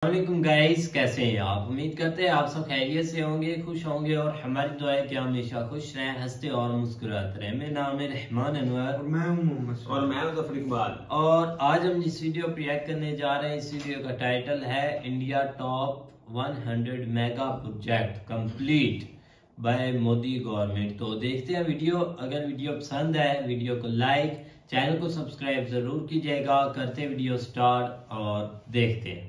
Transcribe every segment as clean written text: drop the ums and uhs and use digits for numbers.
वालेकुम गाइस, कैसे हैं आप। उम्मीद करते हैं आप सब खैरियत से होंगे, खुश होंगे और हमारी दुआ है कि हमेशा खुश रहें, हंसते और मुस्कुराते रहें। मेरा नाम है रहमान अनवर और मैं हूं मोहम्मद और मैं हूं ज़फर इकबाल। और आज हम जिस वीडियो पर रिएक्ट करने जा रहे हैं, इस वीडियो का टाइटल है India top 100 mega project complete bye Modi government. तो देखते हैं वीडियो। अगर वीडियो पसंद है वीडियो को लाइक, चैनल को सब्सक्राइब जरूर कीजिएगा। करते वीडियो स्टार्ट और देखते हैं।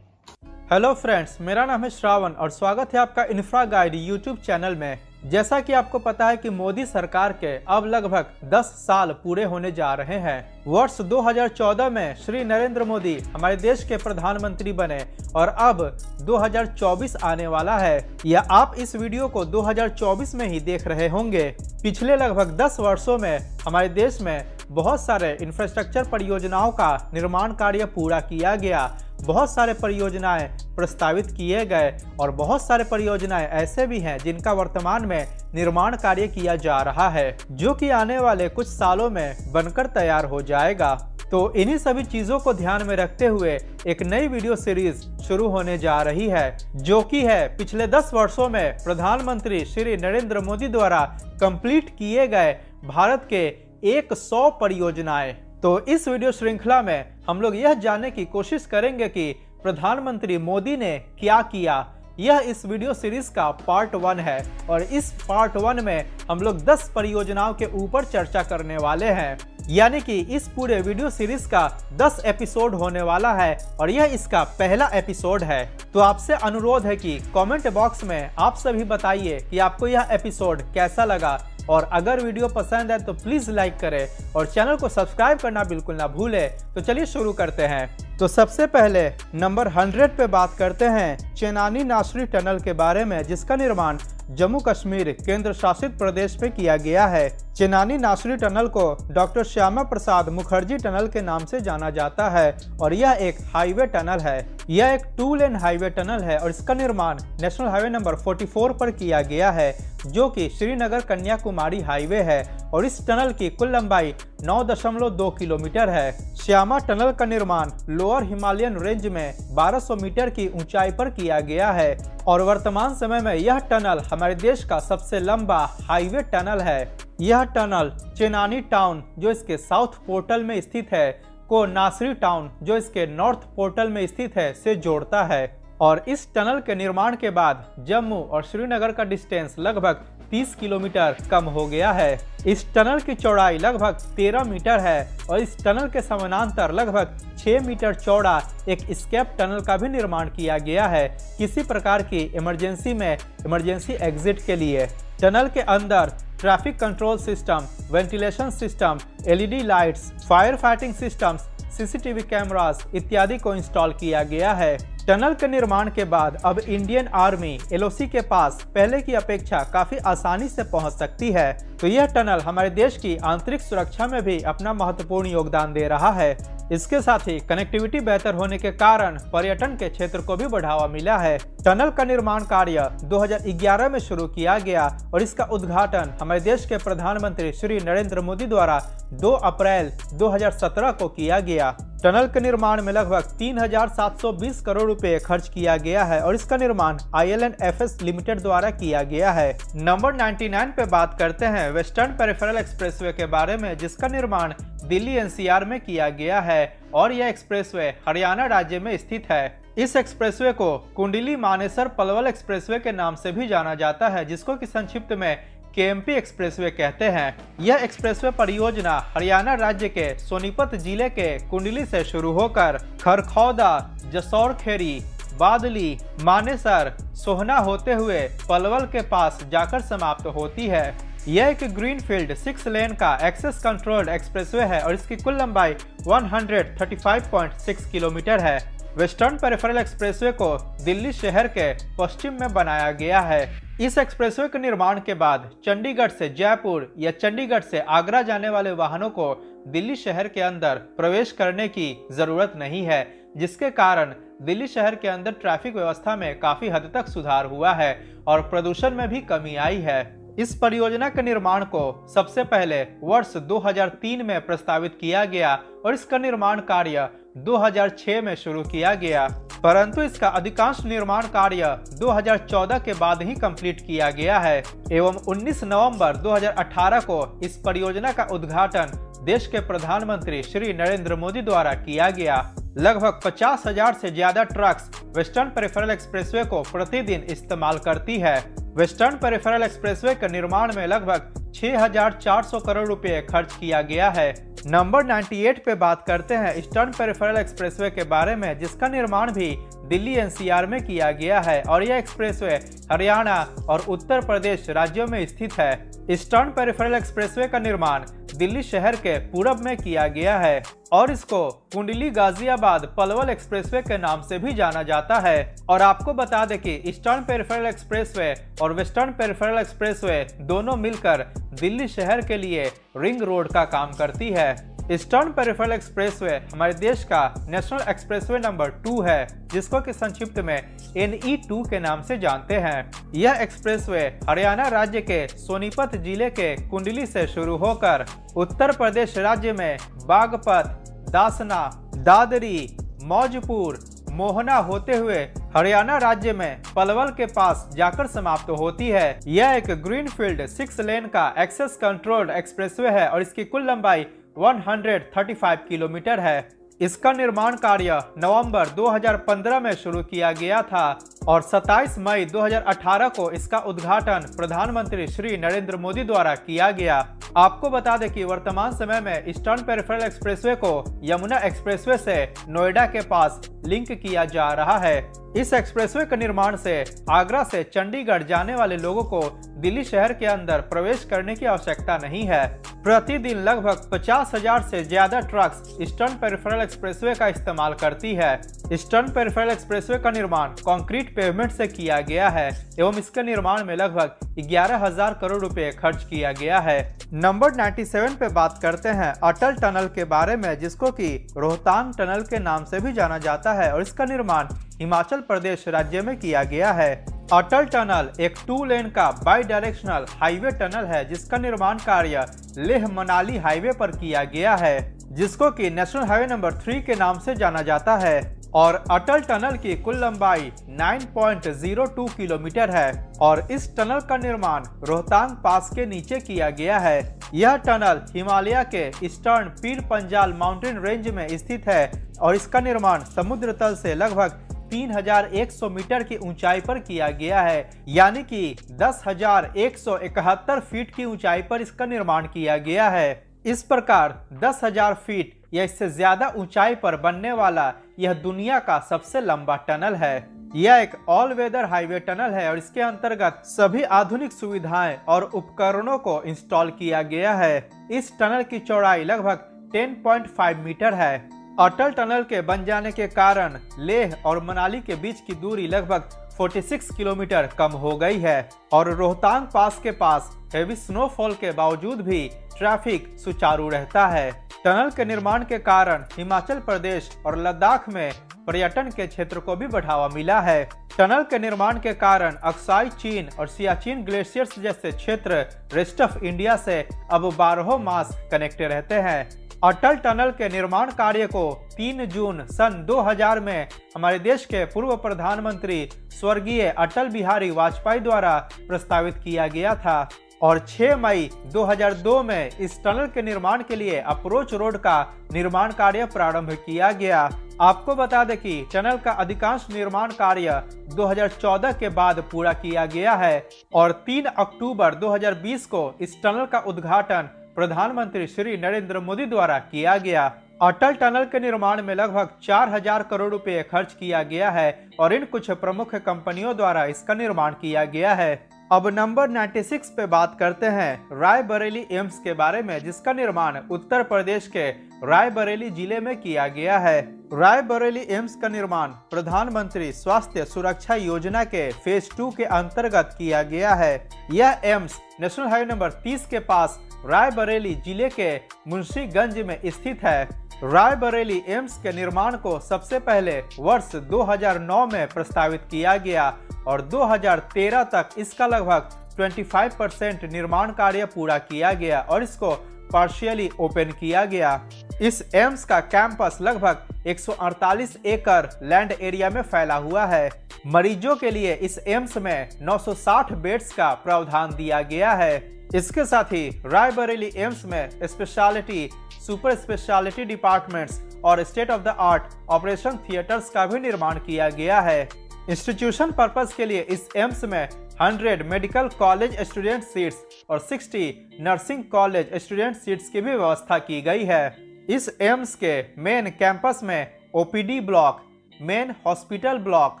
हेलो फ्रेंड्स, मेरा नाम है श्रावण और स्वागत है आपका इंफ्रा गाइड यूट्यूब चैनल में। जैसा कि आपको पता है कि मोदी सरकार के अब लगभग 10 साल पूरे होने जा रहे हैं। वर्ष 2014 में श्री नरेंद्र मोदी हमारे देश के प्रधानमंत्री बने और अब 2024 आने वाला है, या आप इस वीडियो को 2024 में ही देख रहे होंगे। पिछले लगभग 10 वर्षों में हमारे देश में बहुत सारे इंफ्रास्ट्रक्चर परियोजनाओं का निर्माण कार्य पूरा किया गया, बहुत सारे परियोजनाएं प्रस्तावित किए गए और बहुत सारे परियोजनाएं ऐसे भी हैं जिनका वर्तमान में निर्माण कार्य किया जा रहा है, जो कि आने वाले कुछ सालों में बनकर तैयार हो जाएगा। तो इन्हीं सभी चीजों को ध्यान में रखते हुए एक नई वीडियो सीरीज शुरू होने जा रही है, जो कि है पिछले 10 वर्षों में प्रधानमंत्री श्री नरेंद्र मोदी द्वारा कंप्लीट किए गए भारत के 100 परियोजनाएं। तो इस वीडियो श्रृंखला में हम लोग यह जानने की कोशिश करेंगे कि प्रधानमंत्री मोदी ने क्या किया। यह इस वीडियो सीरीज का पार्ट 1 है और इस पार्ट 1 में हम लोग 10 परियोजनाओं के ऊपर चर्चा करने वाले हैं, यानी कि इस पूरे वीडियो सीरीज का 10 एपिसोड होने वाला है और यह इसका पहला एपिसोड है। तो आपसे अनुरोध है कि कमेंट बॉक्स में आप सभी बताइए कि आपको यह एपिसोड कैसा लगा, और अगर वीडियो पसंद है तो प्लीज लाइक करें और चैनल को सब्सक्राइब करना बिल्कुल ना भूलें। तो चलिए शुरू करते हैं। तो सबसे पहले नंबर 100 पे बात करते हैं चेनानी नासरी टनल के बारे में, जिसका निर्माण जम्मू कश्मीर केंद्र शासित प्रदेश में किया गया है। चेनानी नासरी टनल को डॉक्टर श्यामा प्रसाद मुखर्जी टनल के नाम से जाना जाता है और यह एक हाईवे टनल है। यह एक 2 लेन हाईवे टनल है और इसका निर्माण नेशनल हाईवे नंबर 44 पर किया गया है, जो कि श्रीनगर कन्याकुमारी हाईवे है और इस टनल की कुल लंबाई 9.2 किलोमीटर है। श्यामा टनल का निर्माण लोअर हिमालयन रेंज में 1200 मीटर की ऊंचाई पर किया गया है और वर्तमान समय में यह टनल हमारे देश का सबसे लंबा हाईवे टनल है। यह टनल चेनानी टाउन, जो इसके साउथ पोर्टल में स्थित है, को नासरी टाउन, जो इसके नॉर्थ पोर्टल में स्थित है, से जोड़ता है। और इस टनल के निर्माण के बाद जम्मू और श्रीनगर का डिस्टेंस लगभग 30 किलोमीटर कम हो गया है। इस टनल की चौड़ाई लगभग 13 मीटर है और इस टनल के समानांतर लगभग 6 मीटर चौड़ा एक स्केप टनल का भी निर्माण किया गया है, किसी प्रकार की इमरजेंसी में इमरजेंसी एग्जिट के लिए। टनल के अंदर traffic control system, ventilation system, LED lights, fire fighting systems, CCTV cameras इत्यादि को इंस्टॉल किया गया है। टनल के निर्माण के बाद अब इंडियन आर्मी एलओसी के पास पहले की अपेक्षा काफी आसानी से पहुंच सकती है। तो यह टनल हमारे देश की आंतरिक सुरक्षा में भी अपना महत्वपूर्ण योगदान दे रहा है। इसके साथ ही कनेक्टिविटी बेहतर होने के कारण पर्यटन के क्षेत्र को भी बढ़ावा मिला है। टनल का निर्माण कार्य 2011 में शुरू किया गया और इसका उद्घाटन हमारे देश के प्रधानमंत्री श्री नरेंद्र मोदी द्वारा 2 अप्रैल 2017 को किया गया। टनल के निर्माण में लगभग 3,720 करोड़ रुपए खर्च किया गया है और इसका निर्माण IL&FS लिमिटेड द्वारा किया गया है। नंबर 99 पे बात करते हैं वेस्टर्न पेरिफेरल एक्सप्रेसवे के बारे में, जिसका निर्माण दिल्ली NCR में किया गया है और यह एक्सप्रेसवे हरियाणा राज्य में स्थित है। इस एक्सप्रेसवे को कुंडली मानेसर पलवल एक्सप्रेसवे के नाम से भी जाना जाता है, जिसको कि संक्षिप्त में KMP एक्सप्रेसवे कहते हैं। यह एक्सप्रेसवे परियोजना हरियाणा राज्य के सोनीपत जिले के कुंडली से शुरू होकर खरखौदा, जसौर खेरी, बादली, मानेसर, सोहना होते हुए पलवल के पास जाकर समाप्त होती है। यह एक ग्रीनफील्ड 6 लेन का एक्सेस कंट्रोल्ड एक्सप्रेसवे है और इसकी कुल लंबाई 135.6 किलोमीटर है। वेस्टर्न पेरिफेरल एक्सप्रेसवे को दिल्ली शहर के पश्चिम में बनाया गया है। इस एक्सप्रेसवे के निर्माण के बाद चंडीगढ़ से जयपुर या चंडीगढ़ से आगरा जाने वाले वाहनों को दिल्ली शहर के अंदर प्रवेश करने की जरूरत नहीं है, जिसके कारण दिल्ली शहर के अंदर ट्रैफिक व्यवस्था में काफी हद तक सुधार हुआ है और प्रदूषण में भी कमी आई है। इस परियोजना के निर्माण को सबसे पहले वर्ष 2003 में प्रस्तावित किया गया और इसका निर्माण कार्य 2006 में शुरू किया गया। परंतु इसका अधिकांश निर्माण कार्य 2014 के बाद ही कंप्लीट किया गया है एवं 19 नवंबर 2018 को इस परियोजना का उद्घाटन देश के प्रधानमंत्री श्री नरेंद्र मोदी द्वारा किया गया। लगभग 50,000 से ज्यादा ट्रक्स वेस्टर्न पेरिफेरल एक्सप्रेसवे को प्रतिदिन इस्तेमाल करती है। वेस्टर्न पेरिफेरल एक्सप्रेसवे के निर्माण में लगभग 6,400 करोड़ रुपए खर्च किया गया है। नंबर 98 पे बात करते हैं ईस्टर्न पेरिफेरल एक्सप्रेसवे के बारे में, जिसका निर्माण भी दिल्ली एनसीआर में किया गया है और यह एक्सप्रेसवे हरियाणा और उत्तर प्रदेश राज्यों में स्थित है। ईस्टर्न पेरिफेरल एक्सप्रेसवे का निर्माण दिल्ली शहर के पूरब में किया गया है और इसको कुंडली गाजियाबाद पलवल एक्सप्रेसवे के नाम से भी जाना जाता है। और आपको बता दें कि ईस्टर्न पेरिफेरल एक्सप्रेसवे और वेस्टर्न पेरिफेरल एक्सप्रेसवे दोनों मिलकर दिल्ली शहर के लिए रिंग रोड का काम करती है। ईस्टर्न पेरिफेरल एक्सप्रेसवे हमारे देश का नेशनल एक्सप्रेसवे नंबर 2 है, जिसको कि संक्षिप्त में NE2 के नाम से जानते हैं। यह एक्सप्रेसवे हरियाणा राज्य के सोनीपत जिले के कुंडली से शुरू होकर उत्तर प्रदेश राज्य में बागपत, दासना, दादरी, मौजपुर, मोहना होते हुए हरियाणा राज्य में पलवल के पास जाकर समाप्त होती है। यह एक ग्रीनफील्ड 6 लेन का एक्सेस कंट्रोल्ड एक्सप्रेसवे है और इसकी कुल लंबाई 135 किलोमीटर है। इसका निर्माण कार्य नवंबर 2015 में शुरू किया गया था और 27 मई 2018 को इसका उद्घाटन प्रधानमंत्री श्री नरेंद्र मोदी द्वारा किया गया। आपको बता दें कि वर्तमान समय में ईस्टर्न पेरिफेरल एक्सप्रेसवे को यमुना एक्सप्रेसवे से नोएडा के पास लिंक किया जा रहा है। इस एक्सप्रेसवे के निर्माण से आगरा से चंडीगढ़ जाने वाले लोगों को दिल्ली शहर के अंदर प्रवेश करने की आवश्यकता नहीं है। प्रतिदिन लगभग 50,000 से ज्यादा ट्रक्स ईस्टर्न पेरिफेरल एक्सप्रेसवे का इस्तेमाल करती है। ईस्टर्न पेरिफेरल एक्सप्रेसवे का निर्माण कंक्रीट पेवमेंट से किया गया है एवं इसके निर्माण में लगभग 11,000 करोड़ रुपए खर्च किया गया है। नंबर 97 पे बात करते हैं अटल टनल के बारे में, जिसको कि रोहतांग टनल के नाम से भी जाना जाता है और इसका निर्माण हिमाचल प्रदेश राज्य में किया गया है। अटल टनल एक 2 लेन का बाई डायरेक्शनल हाईवे टनल है, जिसका निर्माण कार्य लेह मनाली हाईवे पर किया गया है, जिसको कि नेशनल हाईवे नंबर 3 के नाम से जाना जाता है। और अटल टनल की कुल लंबाई 9.02 किलोमीटर है और इस टनल का निर्माण रोहतांग पास के नीचे किया गया है। यह टनल हिमालय के eastern Pir Panjal mountain range में स्थित है और इसका निर्माण समुद्र तल से लगभग 3,100 मीटर की ऊंचाई पर किया गया है, यानी कि 10,171 फीट की ऊंचाई पर इसका निर्माण किया गया है। इस प्रकार 10,000 फीट या इससे ज्यादा ऊंचाई पर बनने वाला यह दुनिया का सबसे लंबा टनल है। यह एक ऑल वेदर हाईवे टनल है और इसके अंतर्गत सभी आधुनिक सुविधाएं और उपकरणों को इंस्टॉल किया गया है। इस टनल की चौड़ाई लगभग 10.5 मीटर है। अटल टनल के बन जाने के कारण लेह और मनाली के बीच की दूरी लगभग 46 किलोमीटर कम हो गई है और रोहतांग पास के पास हेवी स्नोफॉल के बावजूद भी ट्रैफिक सुचारू रहता है। टनल के निर्माण के कारण हिमाचल प्रदेश और लद्दाख में पर्यटन के क्षेत्र को भी बढ़ावा मिला है। टनल के निर्माण के कारण अक्साई चीन और सियाचिन ग्लेशियर्स जैसे क्षेत्र रेस्ट ऑफ इंडिया से अब 12 मास कनेक्ट रहते हैं। अटल टनल के निर्माण कार्य को 3 जून सन 2000 में हमारे देश के पूर्व प्रधानमंत्री स्वर्गीय अटल बिहारी वाजपेयी द्वारा प्रस्तावित किया गया था और 6 मई 2002 में इस टनल के निर्माण के लिए अप्रोच रोड का निर्माण कार्य प्रारंभ किया गया। आपको बता दें कि टनल का अधिकांश निर्माण कार्य 2014 के बाद पूरा किया गया है और 3 अक्टूबर 2020 को इस टनल का उद्घाटन प्रधानमंत्री श्री नरेंद्र मोदी द्वारा किया गया। अटल टनल के निर्माण में लगभग 4,000 करोड़ रुपए खर्च किया गया है और इन कुछ प्रमुख कंपनियों द्वारा इसका निर्माण किया गया है। अब नंबर 96 पे बात करते हैं रायबरेली एम्स के बारे में, जिसका निर्माण उत्तर प्रदेश के रायबरेली जिले में किया गया है। रायबरेली एम्स का निर्माण प्रधानमंत्री स्वास्थ्य सुरक्षा योजना के फेज 2 के अंतर्गत किया गया है। यह एम्स नेशनल हाईवे नंबर 30 के पास रायबरेली जिले के मुंशीगंज में स्थित है। रायबरेली एम्स के निर्माण को सबसे पहले वर्ष 2009 में प्रस्तावित किया गया और 2013 तक इसका लगभग 25% निर्माण कार्य पूरा किया गया और इसको पार्शियली ओपन किया गया। इस एम्स का कैंपस लगभग 148 एकड़ लैंड एरिया में फैला हुआ है। मरीजों के लिए इस एम्स में 960 बेड्स का प्रावधान दिया गया है। इसके साथ ही रायबरेली एम्स में स्पेशलिटी, सुपर स्पेशलिटी डिपार्टमेंट्स और state of the art operation theatres का भी निर्माण किया गया है। इंस्टीट्यूशन पर्पस के लिए इस एम्स में 100 मेडिकल कॉलेज स्टूडेंट सीट्स और 60 नर्सिंग कॉलेज स्टूडेंट सीट्स की भी व्यवस्था की गई है। इस एम्स के मेन कैंपस में OPD block, main hospital block,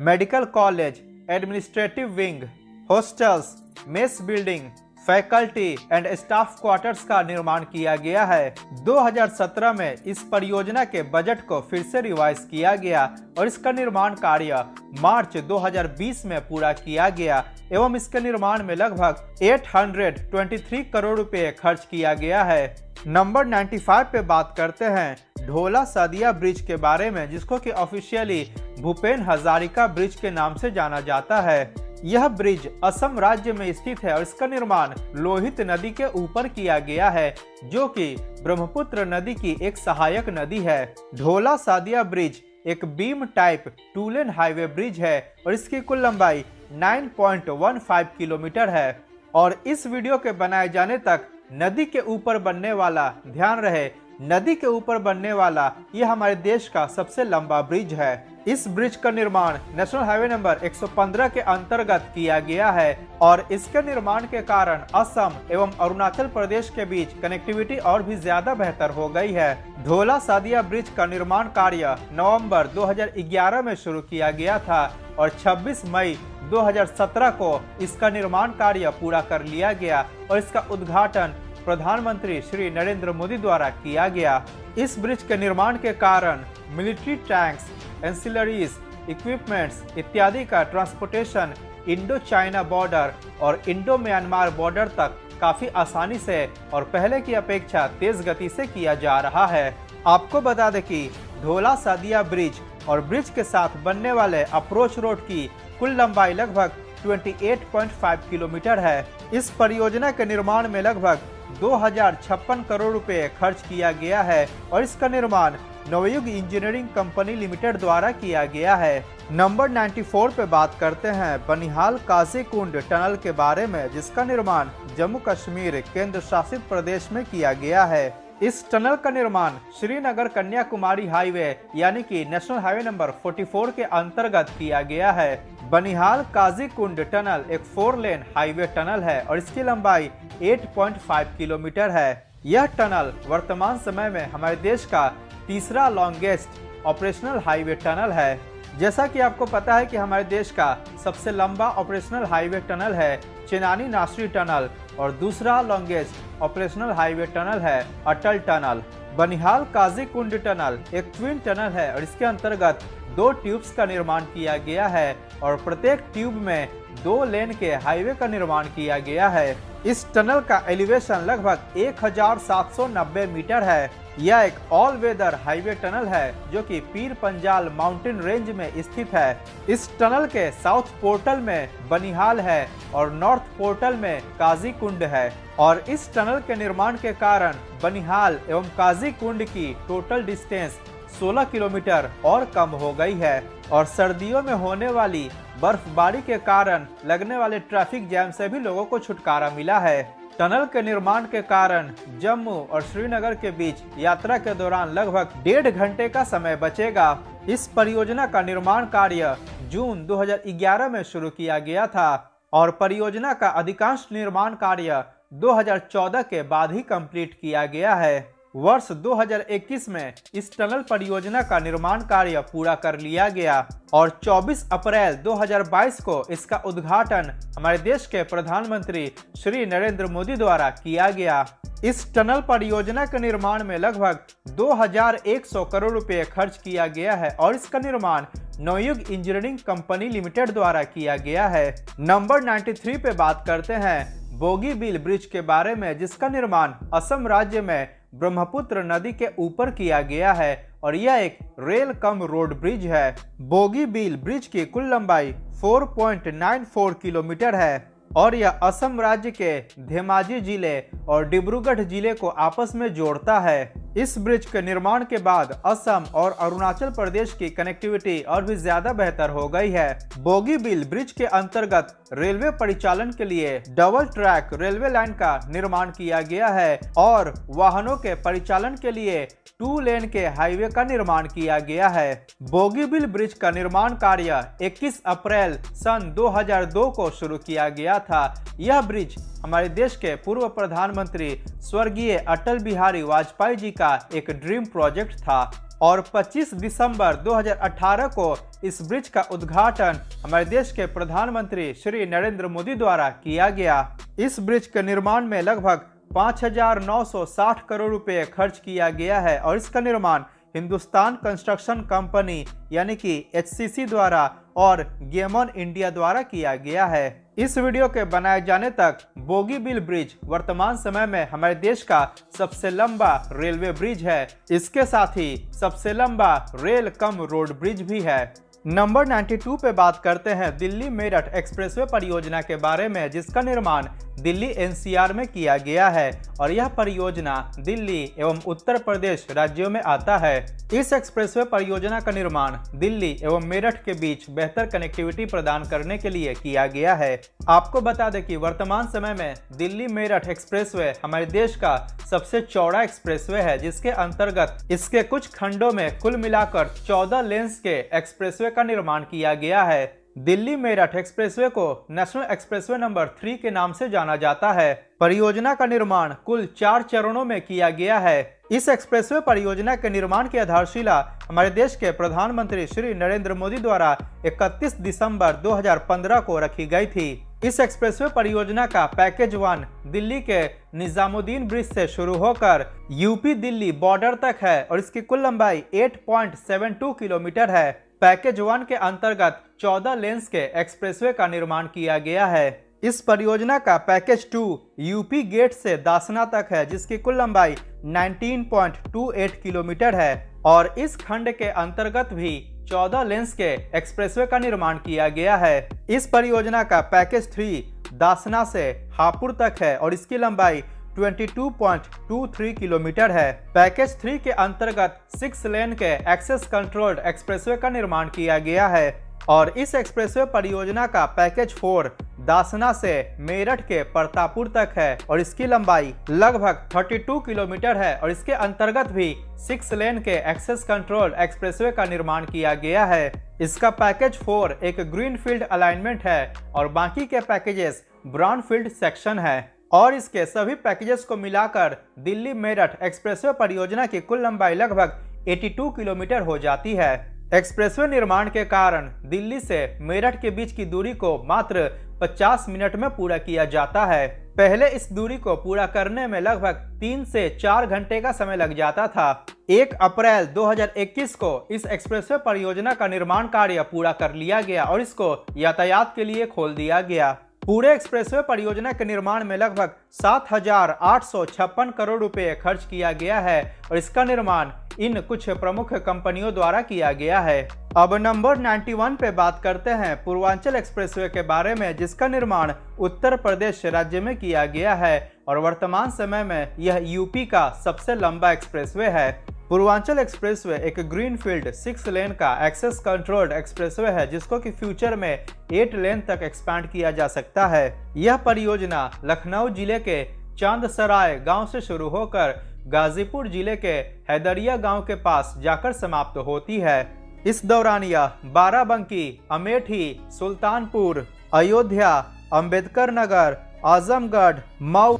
medical college, administrative wing, hostels, mess building, faculty and staff quarters का निर्माण किया गया है। 2017 में इस परियोजना के बजट को फिर से रिवाइज किया गया और इसका निर्माण कार्य मार्च 2020 में पूरा किया गया एवं इसके निर्माण में लगभग 823 करोड़ रुपए खर्च किया गया है। नंबर 95 पे बात करते हैं ढोला सदिया ब्रिज के बारे में, जिसको कि ऑफिशियली भूपेन हजारिका ब्रिज के नाम से जाना जाता है। यह ब्रिज असम राज्य में स्थित है और इसका निर्माण लोहित नदी के ऊपर किया गया है, जो कि ब्रह्मपुत्र नदी की एक सहायक नदी है। ढोला सदिया ब्रिज एक beam type 2 lane highway bridge है और इसकी कुल लंबाई 9.15 किलोमीटर है। और इस वीडियो के बनाए जाने तक नदी के ऊपर बनने वाला, ध्यान रहे, नदी के ऊपर बनने वाला यह हमारे देश का सबसे लंबा ब्रिज है। इस ब्रिज का निर्माण नेशनल हाईवे नंबर 115 के अंतर्गत किया गया है और इसके निर्माण के कारण असम एवं अरुणाचल प्रदेश के बीच कनेक्टिविटी और भी ज्यादा बेहतर हो गई है। ढोला सदिया ब्रिज का निर्माण कार्य नवंबर 2011 में शुरू किया गया था और 26 मई 2017 को इसका निर्माण कार्य पूरा कर लिया गया और इसका उद्घाटन प्रधानमंत्री श्री नरेंद्र मोदी द्वारा किया गया। इस ब्रिज के निर्माण के कारण मिलिट्री टैंक्स, एंसिलरीज, इक्विपमेंट्स इत्यादि का ट्रांसपोर्टेशन इंडो चाइना बॉर्डर और इंडो म्यांमार बॉर्डर तक काफी आसानी से और पहले की अपेक्षा तेज गति से किया जा रहा है। आपको बता दें कि ढोला सदिया ब्रिज और ब्रिज के साथ बनने वाले अप्रोच रोड की कुल लंबाई लगभग 28.5 किलोमीटर है। इस परियोजना के निर्माण में लगभग 2056 करोड़ रुपए खर्च किया गया है और इसका निर्माण नवयुग इंजीनियरिंग कंपनी लिमिटेड द्वारा किया गया है। नंबर 94 पे बात करते हैं बनिहाल काजीकुंड टनल के बारे में, जिसका निर्माण जम्मू कश्मीर केंद्र शासित प्रदेश में किया गया है। इस टनल का निर्माण श्रीनगर कन्याकुमारी हाईवे यानी कि नेशनल हाईवे नंबर 44 के अंतर्गत किया गया है। बनिहाल काजीकुंड टनल एक 4 लेन हाईवे टनल है और इसकी लंबाई 8.5 किलोमीटर है। यह टनल वर्तमान समय में हमारे देश का तीसरा लॉन्गेस्ट ऑपरेशनल हाईवे टनल है। जैसा कि आपको पता है कि हमारे देश का सबसे लंबा ऑपरेशनल हाईवे टनल है चेनानी नासरी टनल और दूसरा लॉन्गेस्ट ऑपरेशनल हाईवे टनल है अटल टनल। बनिहाल काजीकुंड टनल एक ट्विन टनल है और इसके अंतर्गत 2 ट्यूब्स का निर्माण किया गया है और प्रत्येक ट्यूब में 2 लेन के हाईवे का निर्माण किया गया है। इस टनल का एलिवेशन लगभग 1790 मीटर है। यह एक ऑल वेदर हाईवे टनल है जो कि पीर पंजाल माउंटेन रेंज में स्थित है। इस टनल के साउथ पोर्टल में बनिहाल है और नॉर्थ पोर्टल में काजीकुंड है और इस टनल के निर्माण के कारण बनिहाल एवं काजीकुंड की टोटल डिस्टेंस 16 किलोमीटर और कम हो गई है और सर्दियों में होने वाली बर्फबारी के कारण लगने वाले ट्रैफिक जैम से भी लोगों को छुटकारा मिला है। टनल के निर्माण के कारण जम्मू और श्रीनगर के बीच यात्रा के दौरान लगभग 1.5 घंटे का समय बचेगा। इस परियोजना का निर्माण कार्य जून 2011 में शुरू किया गया था और परियोजना का अधिकांश निर्माण कार्य 2014 के बाद ही कंप्लीट किया गया है। वर्ष 2021 में इस टनल परियोजना का निर्माण कार्य पूरा कर लिया गया और 24 अप्रैल 2022 को इसका उद्घाटन हमारे देश के प्रधानमंत्री श्री नरेंद्र मोदी द्वारा किया गया। इस टनल परियोजना के निर्माण में लगभग 2100 करोड़ रुपए खर्च किया गया है और इसका निर्माण नवयुग इंजीनियरिंग कंपनी लिमिटेड द्वारा किया गया है। नंबर 93 पे बात करते हैं बोगीबील ब्रिज के बारे में, जिसका निर्माण असम राज्य में ब्रह्मपुत्र नदी के ऊपर किया गया है और यह एक रेल कम रोड ब्रिज है। बोगीबील ब्रिज की कुल लंबाई 4.94 किलोमीटर है। और यह असम राज्य के धेमाजी जिले और डिब्रूगढ़ जिले को आपस में जोड़ता है। इस ब्रिज के निर्माण के बाद असम और अरुणाचल प्रदेश की कनेक्टिविटी और भी ज्यादा बेहतर हो गई है। बोगीबिल ब्रिज के अंतर्गत रेलवे परिचालन के लिए डबल ट्रैक रेलवे लाइन का निर्माण किया गया है और वाहनों के परिचालन के लिए 2 लेन के हाईवे का निर्माण किया गया है। बोगीबिल ब्रिज का निर्माण कार्य 21 अप्रैल सन 2002 को शुरू किया गया था। यह ब्रिज हमारे देश के पूर्व प्रधानमंत्री स्वर्गीय अटल बिहारी वाजपेयी जी का एक ड्रीम प्रोजेक्ट था और 25 दिसंबर 2018 को इस ब्रिज का उद्घाटन हमारे देश के प्रधानमंत्री श्री नरेंद्र मोदी द्वारा किया गया। इस ब्रिज के निर्माण में लगभग 5,960 करोड़ रुपए खर्च किया गया है और इसका निर्माण हिंदुस्तान कंस्ट्रक्शन कंपनी यानी कि HCC द्वारा और गेमन इंडिया द्वारा किया गया है। इस वीडियो के बनाए जाने तक बोगीबिल ब्रिज वर्तमान समय में हमारे देश का सबसे लंबा रेलवे ब्रिज है। इसके साथ ही सबसे लंबा रेल कम रोड ब्रिज भी है। नंबर 92 पे बात करते हैं दिल्ली मेरठ एक्सप्रेसवे परियोजना के बारे में, जिसका निर्माण दिल्ली NCR में किया गया है और यह परियोजना दिल्ली एवं उत्तर प्रदेश राज्यों में आता है। इस एक्सप्रेसवे परियोजना का निर्माण दिल्ली एवं मेरठ के बीच बेहतर कनेक्टिविटी प्रदान करने के लिए किया गया है। आपको बता दें कि वर्तमान समय में दिल्ली मेरठ एक्सप्रेसवे हमारे देश का सबसे चौड़ा एक्सप्रेसवे है, जिसके अंतर्गत इसके कुछ खंडों में कुल मिलाकर 14 लेन्स के एक्सप्रेसवे का निर्माण किया गया है। दिल्ली मेरठ एक्सप्रेसवे को नेशनल एक्सप्रेसवे नंबर 3 के नाम से जाना जाता है। परियोजना का निर्माण कुल 4 चरणों में किया गया है। इस एक्सप्रेसवे परियोजना के निर्माण की आधारशिला हमारे देश के प्रधानमंत्री श्री नरेंद्र मोदी द्वारा 31 दिसंबर 2015 को रखी गई थी। इस एक्सप्रेसवे परियोजना का पैकेज 1 दिल्ली के निजामुद्दीन ब्रिज से शुरू होकर यूपी दिल्ली बॉर्डर तक है और इसकी कुल लंबाई 8.72 किलोमीटर है। पैकेज 1 के अंतर्गत 14 लेन्स के एक्सप्रेसवे का निर्माण किया गया है। इस परियोजना का पैकेज 2 यूपी गेट से दासना तक है, जिसकी कुल लंबाई 19.28 किलोमीटर है और इस खंड के अंतर्गत भी 14 लेन्स के एक्सप्रेसवे का निर्माण किया गया है। इस परियोजना का पैकेज 3 दासना से हापुड़ तक है और इसकी लंबाई 22.23 किलोमीटर है। पैकेज 3 के अंतर्गत 6 लेन के एक्सेस कंट्रोल्ड एक्सप्रेसवे का निर्माण किया गया है और इस एक्सप्रेसवे परियोजना का पैकेज 4 दासना से मेरठ के प्रतापपुर तक है और इसकी लंबाई लगभग 32 किलोमीटर है और इसके अंतर्गत भी 6 लेन के एक्सेस कंट्रोल एक्सप्रेसवे का निर्माण किया गया है। इसका पैकेज 4 एक ग्रीनफील्ड अलाइनमेंट है और बाकी के पैकेजेस ब्राउनफील्ड सेक्शन है और इसके सभी पैकेजेस को मिलाकर दिल्ली मेरठ एक्सप्रेसवे परियोजना की कुल लंबाई लगभग 82 किलोमीटर हो जाती है। एक्सप्रेसवे निर्माण के कारण दिल्ली से मेरठ के बीच की दूरी को मात्र 50 मिनट में पूरा किया जाता है। पहले इस दूरी को पूरा करने में लगभग 3 से 4 घंटे का समय लग जाता था। 1 अप्रैल 2021 को इस एक्सप्रेसवे परियोजना का निर्माण कार्य पूरा कर लिया गया और इसको यातायात के लिए खोल दिया गया। पूरे एक्सप्रेसवे परियोजना के निर्माण में लगभग 7,856 करोड़ रुपए खर्च किया गया है और इसका निर्माण इन कुछ प्रमुख कंपनियों द्वारा किया गया है। अब नंबर 91 पे बात करते हैं पूर्वांचल एक्सप्रेसवे के बारे में, जिसका निर्माण उत्तर प्रदेश राज्य में किया गया है और वर्तमान समय में यह यूपी का सबसे लंबा एक्सप्रेसवे है। पूर्वांचल एक्सप्रेसवे एक ग्रीनफील्ड 6 लेन का एक्सेस कंट्रोल्ड एक्सप्रेसवे है, जिसको कि फ्यूचर में 8 लेन तक एक्सपैंड किया जा सकता है। यह परियोजना लखनऊ जिले के चांदसराय गांव से शुरू होकर गाजीपुर जिले के हैदरिया गांव के पास जाकर समाप्त होती है। इस दौरान यह बाराबंकी, अमेठी, सुल्तानपुर, अयोध्या, अंबेडकर नगर, आजमगढ़, मऊ।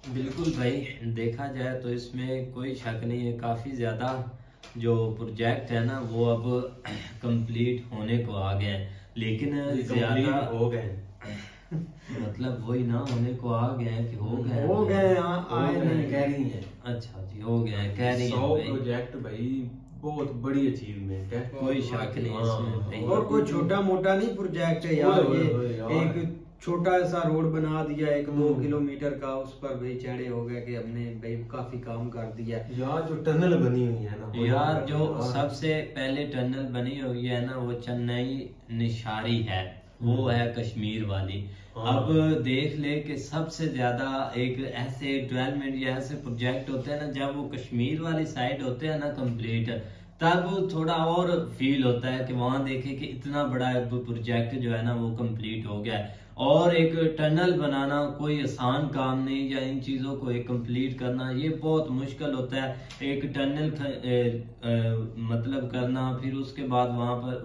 बिल्कुल भाई, देखा जाए तो इसमें कोई शक नहीं है, काफ़ी ज़्यादा जो प्रोजेक्ट है ना वो अब कंप्लीट होने को आ गए हैं, लेकिन ज़्यादा हो गए मतलब वही ना होने को आ गए हैं कि हो गए कह रही है। अच्छा जी, हो गए हैं कह रही है। प्रोजेक्ट भाई बहुत बड़ी अचीवमेंट है, कोई शक नहीं इसमें। और कोई छोटा मोटा नहीं प्रोजेक्ट है यार, ये एक छोटा सा रोड बना दिया 1-2 किलोमीटर का, उस पर भाई चढ़े हो गए कि हमने भाई काफी काम कर दिया यार। जो टनल बनी हुई है ना यार, जो सबसे पहले टनल बनी हुई है ना वो चेन्नई निशारी है, वो है कश्मीर वाली। अब देख ले कि सबसे ज्यादा एक ऐसे डेवलपमेंट या ऐसे प्रोजेक्ट होते हैं ना, जब वो कश्मीर वाली साइड होते हैं ना कंप्लीट, तब थोड़ा और फील होता है कि वहां देखे कि इतना बड़ा प्रोजेक्ट जो है ना वो कंप्लीट हो गया है। और एक टनल बनाना कोई आसान काम नहीं, या इन चीजों को एक कंप्लीट करना ये बहुत मुश्किल होता है। एक टनल मतलब करना, फिर उसके बाद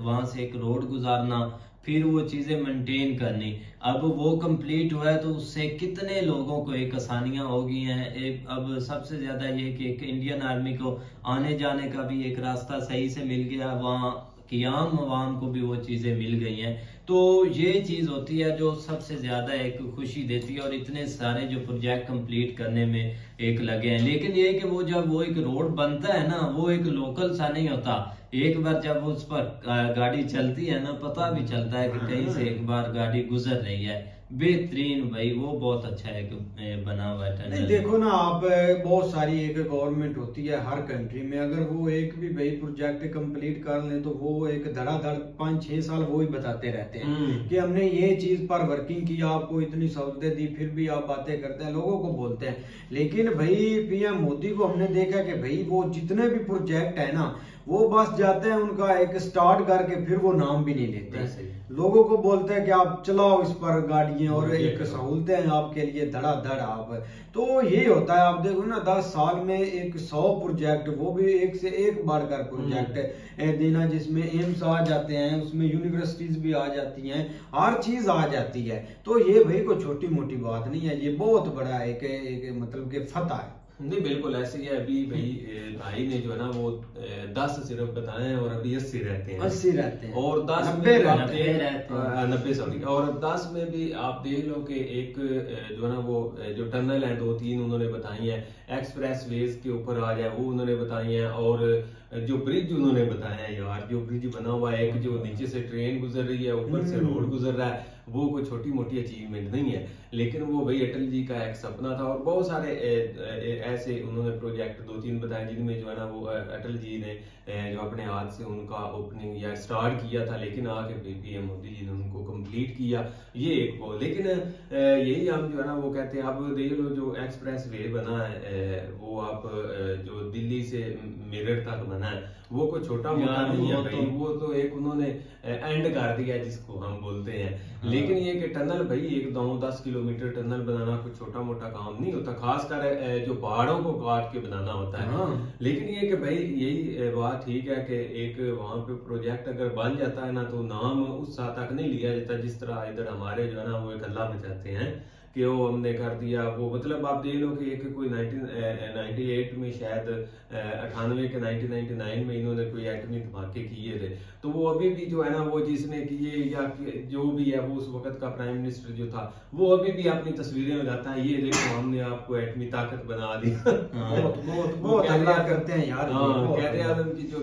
वहां से एक रोड गुजारना, फिर वो चीजें मेंटेन करनी। अब वो कंप्लीट हुआ है तो उससे कितने लोगों को एक आसानियां हो गई हैं। अब सबसे ज्यादा ये कि एक इंडियन आर्मी को आने जाने का भी एक रास्ता सही से मिल गया, वहाँ की आम आवाम को भी वो चीजें मिल गई हैं। तो ये चीज होती है जो सबसे ज्यादा एक खुशी देती है। और इतने सारे जो प्रोजेक्ट कंप्लीट करने में एक लगे हैं, लेकिन ये कि वो जब वो एक रोड बनता है ना, वो एक लोकल सा नहीं होता। एक बार जब उस पर गाड़ी चलती है ना, पता भी चलता है कि कहीं से एक बार गाड़ी गुजर रही है। बेहतरीन भाई, वो बहुत अच्छा है बना हुआ है टनल। देखो ना आप, बहुत सारी एक गवर्नमेंट होती है हर कंट्री में, अगर वो एक भी भाई प्रोजेक्ट कंप्लीट कर लें तो वो एक धड़ाधड़ 5-6 साल वो ही बताते रहते हैं कि हमने ये चीज पर वर्किंग की, आपको इतनी सहूलतें दी, फिर भी आप बातें करते हैं, लोगों को बोलते हैं। लेकिन भाई पीएम मोदी को हमने देखा कि भाई वो जितने भी प्रोजेक्ट है ना, वो बस जाते हैं उनका एक स्टार्ट करके फिर वो नाम भी नहीं लेते, लोगों को बोलते हैं कि आप चलाओ इस पर गाड़ियां और एक सहूलतें हैं आपके लिए धड़ाधड़ आप। तो यही होता है, आप देखो ना 10 साल में एक 100 प्रोजेक्ट, वो भी एक से एक बढ़कर प्रोजेक्ट देना, जिसमें एम्स आ जाते हैं, उसमें यूनिवर्सिटीज भी आ जाती हैं, हर चीज आ जाती है। तो ये भाई कोई छोटी मोटी बात नहीं है, ये बहुत बड़ा एक मतलब कि फतह है। नहीं बिल्कुल ऐसे ही है। अभी भाई ने जो है ना वो 10 सिर्फ बताए हैं और अभी 80 रहते हैं। 80 रहते हैं और 10 90 90 सॉरी। और 10 में भी आप देख लो कि एक जो है ना वो जो टनल है 2-3 उन्होंने बताई है, एक्सप्रेस वेज के ऊपर आ जाए वो उन्होंने बताई है, और जो ब्रिज उन्होंने बताया है यार, जो ब्रिज बना हुआ है, एक जो नीचे से ट्रेन गुजर रही है, ऊपर से रोड गुजर रहा है, वो कोई छोटी मोटी अचीवमेंट नहीं है। लेकिन वो भाई अटल जी का एक सपना था। और बहुत सारे ऐसे उन्होंने प्रोजेक्ट 2-3 बताए जिनमें जो है ना वो अटल जी ने जो अपने हाथ से उनका ओपनिंग या स्टार्ट किया था, लेकिन आके पीएम मोदी जी ने उनको कंप्लीट किया। ये एक वो, लेकिन यही हम जो है ना वो कहते हैं, अब देख लो जो एक्सप्रेस वे बना है वो आप जो दिल्ली से मेरठ तक बना है, वो कोई छोटा मोटा नहीं है भाई, वो तो एक उन्होंने एंड कर दिया जिसको हम बोलते हैं। लेकिन ये कि टनल भाई एक 9-10 किलोमीटर टनल बनाना कोई छोटा मोटा काम नहीं होता, खासकर जो पहाड़ों को काट के बनाना होता है। लेकिन ये कि भाई यही बात ठीक है कि एक वहां पे प्रोजेक्ट अगर बन जाता है ना, तो नाम उस साथ तक नहीं लिया जाता जिस तरह इधर हमारे जो है ना वो एक अल्लाह बचाते हैं कि वो हमने कर दिया। वो मतलब आप देख लो कि एक कोई 1998 में शायद 98 के 1999 में इन्होंने कोई एटमी धमाके किए थे, तो वो अभी भी जो है ना वो जिसने किए या जो भी है वो उस वक्त का प्राइम मिनिस्टर जो था, वो अभी भी अपनी तस्वीरें लगाता है, ये देखो हमने आपको एटमी ताकत बना दी। बहुत अल्लाह करते हैं यार। कहते हैं उनकी जो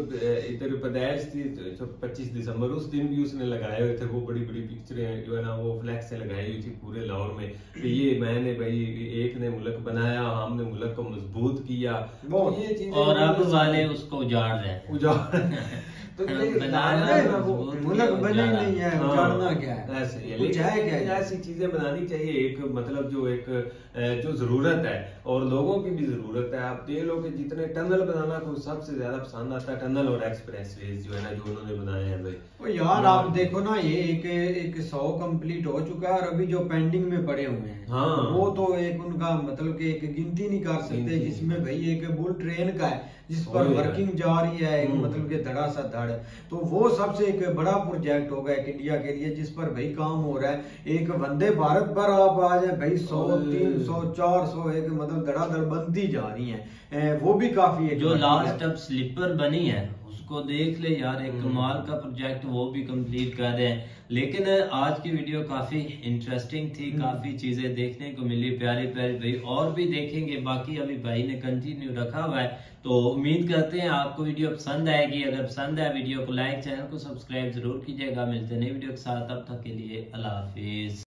इधर पैदाइश थी 25 दिसंबर, उस दिन भी उसने लगाए हुए थे वो बड़ी बड़ी पिक्चरें जो है ना वो फ्लैक्स लगाई हुई थी पूरे लाहौर में, ये मैंने भाई एक ने मुल्क बनाया, हमने मुल्क को मजबूत किया। ये चीजें और अब वाले उसको उजाड़ रहे हैं। तो मुल्क बने नहीं है, उजाड़ना क्या है, ऐसे कुछ है क्या? ऐसी चीजें बनानी चाहिए, एक मतलब जो एक जो जरूरत है और लोगों की भी जरूरत है। आप देख लो कि जितने टनल बनाना को सबसे ज्यादा पसंद आता है टनल और एक्सप्रेस वेज जो है ना जो उन्होंने बनाए हैं भाई। तो यार आप देखो ना ये एक 100 कंप्लीट हो चुका है और अभी जो पेंडिंग में पड़े हुए हैं वो तो एक उनका मतलब कि एक गिनती नहीं कर सकते, जिसमें भाई एक बुल ट्रेन का है जिस पर वर्किंग जारी है एक मतलब के धड़ा सा धड़, तो वो सबसे एक बड़ा प्रोजेक्ट होगा एक इंडिया के लिए जिस पर भाई काम हो रहा है। एक वंदे भारत पर आप आ जाए भाई 100, 300, 400 एक मतलब धड़ाधड़ बनती जा रही है, वो भी काफी एक जो लास्ट अब स्लीपर बनी है उसको देख ले यार, एक कमाल का प्रोजेक्ट वो भी कंप्लीट कर रहे हैं। लेकिन आज की वीडियो काफी इंटरेस्टिंग थी, काफी चीजें देखने को मिली प्यारी प्यारी भाई, और भी देखेंगे बाकी अभी भाई ने कंटिन्यू रखा हुआ है। तो उम्मीद करते हैं आपको वीडियो पसंद आएगी। अगर पसंद आए वीडियो को लाइक, चैनल को सब्सक्राइब जरूर कीजिएगा। मिलते हैं नई वीडियो के साथ, तब तक के लिए अल्लाह हाफिज।